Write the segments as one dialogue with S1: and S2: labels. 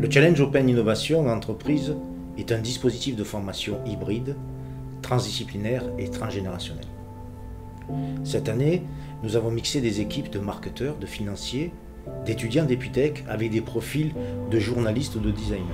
S1: Le Challenge Open Innovation Entreprise est un dispositif de formation hybride, transdisciplinaire et transgénérationnel. Cette année, nous avons mixé des équipes de marketeurs, de financiers, d'étudiants d'Eputech avec des profils de journalistes ou de designers.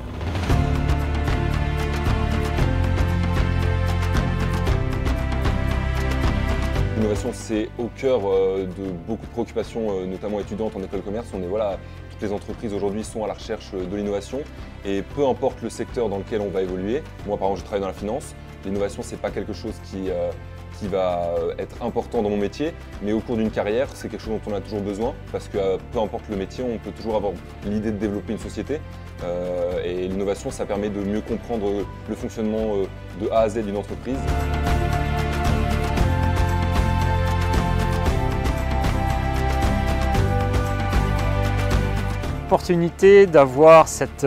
S2: L'innovation, c'est au cœur de beaucoup de préoccupations, notamment étudiantes en école de commerce. Toutes les entreprises aujourd'hui sont à la recherche de l'innovation et peu importe le secteur dans lequel on va évoluer. Moi, par exemple, je travaille dans la finance. L'innovation, ce n'est pas quelque chose qui va être important dans mon métier, mais au cours d'une carrière, c'est quelque chose dont on a toujours besoin parce que peu importe le métier, on peut toujours avoir l'idée de développer une société. Et l'innovation, ça permet de mieux comprendre le fonctionnement de A à Z d'une entreprise.
S3: L'opportunité d'avoir cette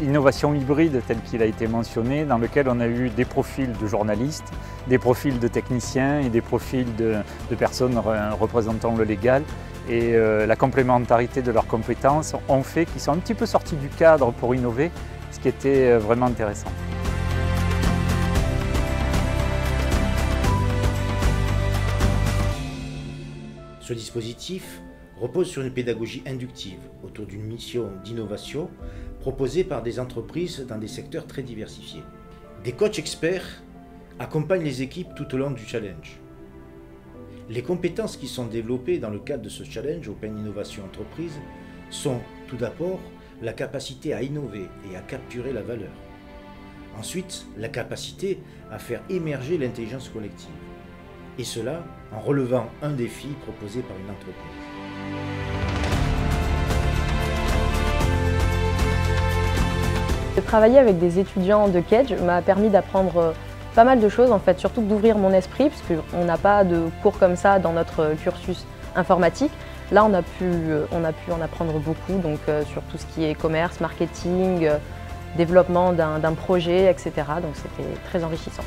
S3: innovation hybride telle qu'il a été mentionné, dans lequel on a eu des profils de journalistes, des profils de techniciens et des profils de personnes représentant le légal. Et la complémentarité de leurs compétences ont fait qu'ils sont un petit peu sortis du cadre pour innover, ce qui était vraiment intéressant.
S1: Ce dispositif repose sur une pédagogie inductive autour d'une mission d'innovation proposée par des entreprises dans des secteurs très diversifiés. Des coachs experts accompagnent les équipes tout au long du challenge. Les compétences qui sont développées dans le cadre de ce challenge Open Innovation Entreprise sont tout d'abord la capacité à innover et à capturer la valeur. Ensuite, la capacité à faire émerger l'intelligence collective. Et cela en relevant un défi proposé par une entreprise.
S4: De travailler avec des étudiants de Kedge m'a permis d'apprendre pas mal de choses, en fait, surtout d'ouvrir mon esprit, puisqu'on n'a pas de cours comme ça dans notre cursus informatique. Là, on a pu en apprendre beaucoup, donc sur tout ce qui est commerce, marketing, développement d'un projet, etc. Donc c'était très enrichissant.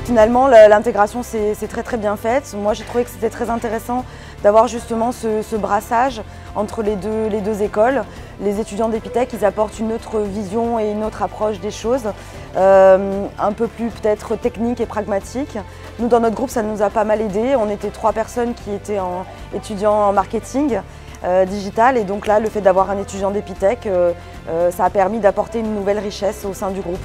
S5: Finalement, l'intégration s'est très bien faite. Moi, j'ai trouvé que c'était très intéressant d'avoir justement ce brassage entre les deux écoles. Les étudiants d'Eputech, ils apportent une autre vision et une autre approche des choses, un peu plus peut-être technique et pragmatique. Nous, dans notre groupe, ça nous a pas mal aidé. On était 3 personnes qui étaient étudiants en marketing digital, et donc là, le fait d'avoir un étudiant d'Eputech, ça a permis d'apporter une nouvelle richesse au sein du groupe.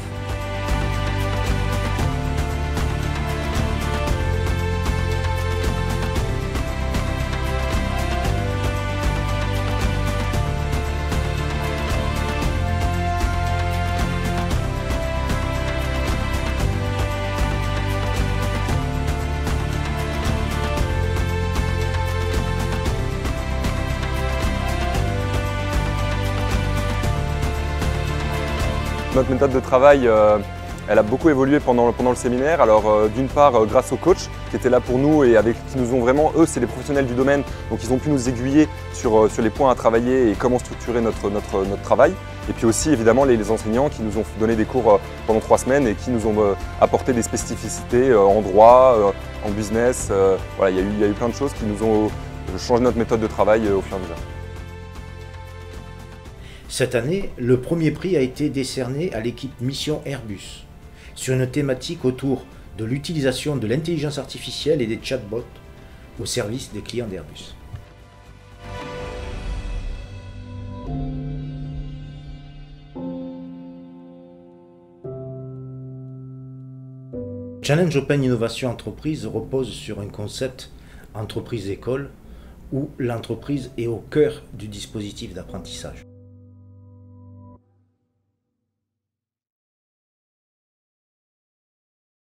S2: Notre méthode de travail, elle a beaucoup évolué pendant le séminaire. Alors d'une part grâce aux coachs qui étaient là pour nous et qui nous ont vraiment, eux c'est des professionnels du domaine, donc ils ont pu nous aiguiller sur les points à travailler et comment structurer notre travail. Et puis aussi évidemment les enseignants qui nous ont donné des cours pendant 3 semaines et qui nous ont apporté des spécificités en droit, en business. Voilà, il y a eu plein de choses qui nous ont changé notre méthode de travail au fur et à mesure.
S1: Cette année, le premier prix a été décerné à l'équipe Mission Airbus sur une thématique autour de l'utilisation de l'intelligence artificielle et des chatbots au service des clients d'Airbus. Challenge Open Innovation Entreprise repose sur un concept entreprise-école où l'entreprise est au cœur du dispositif d'apprentissage.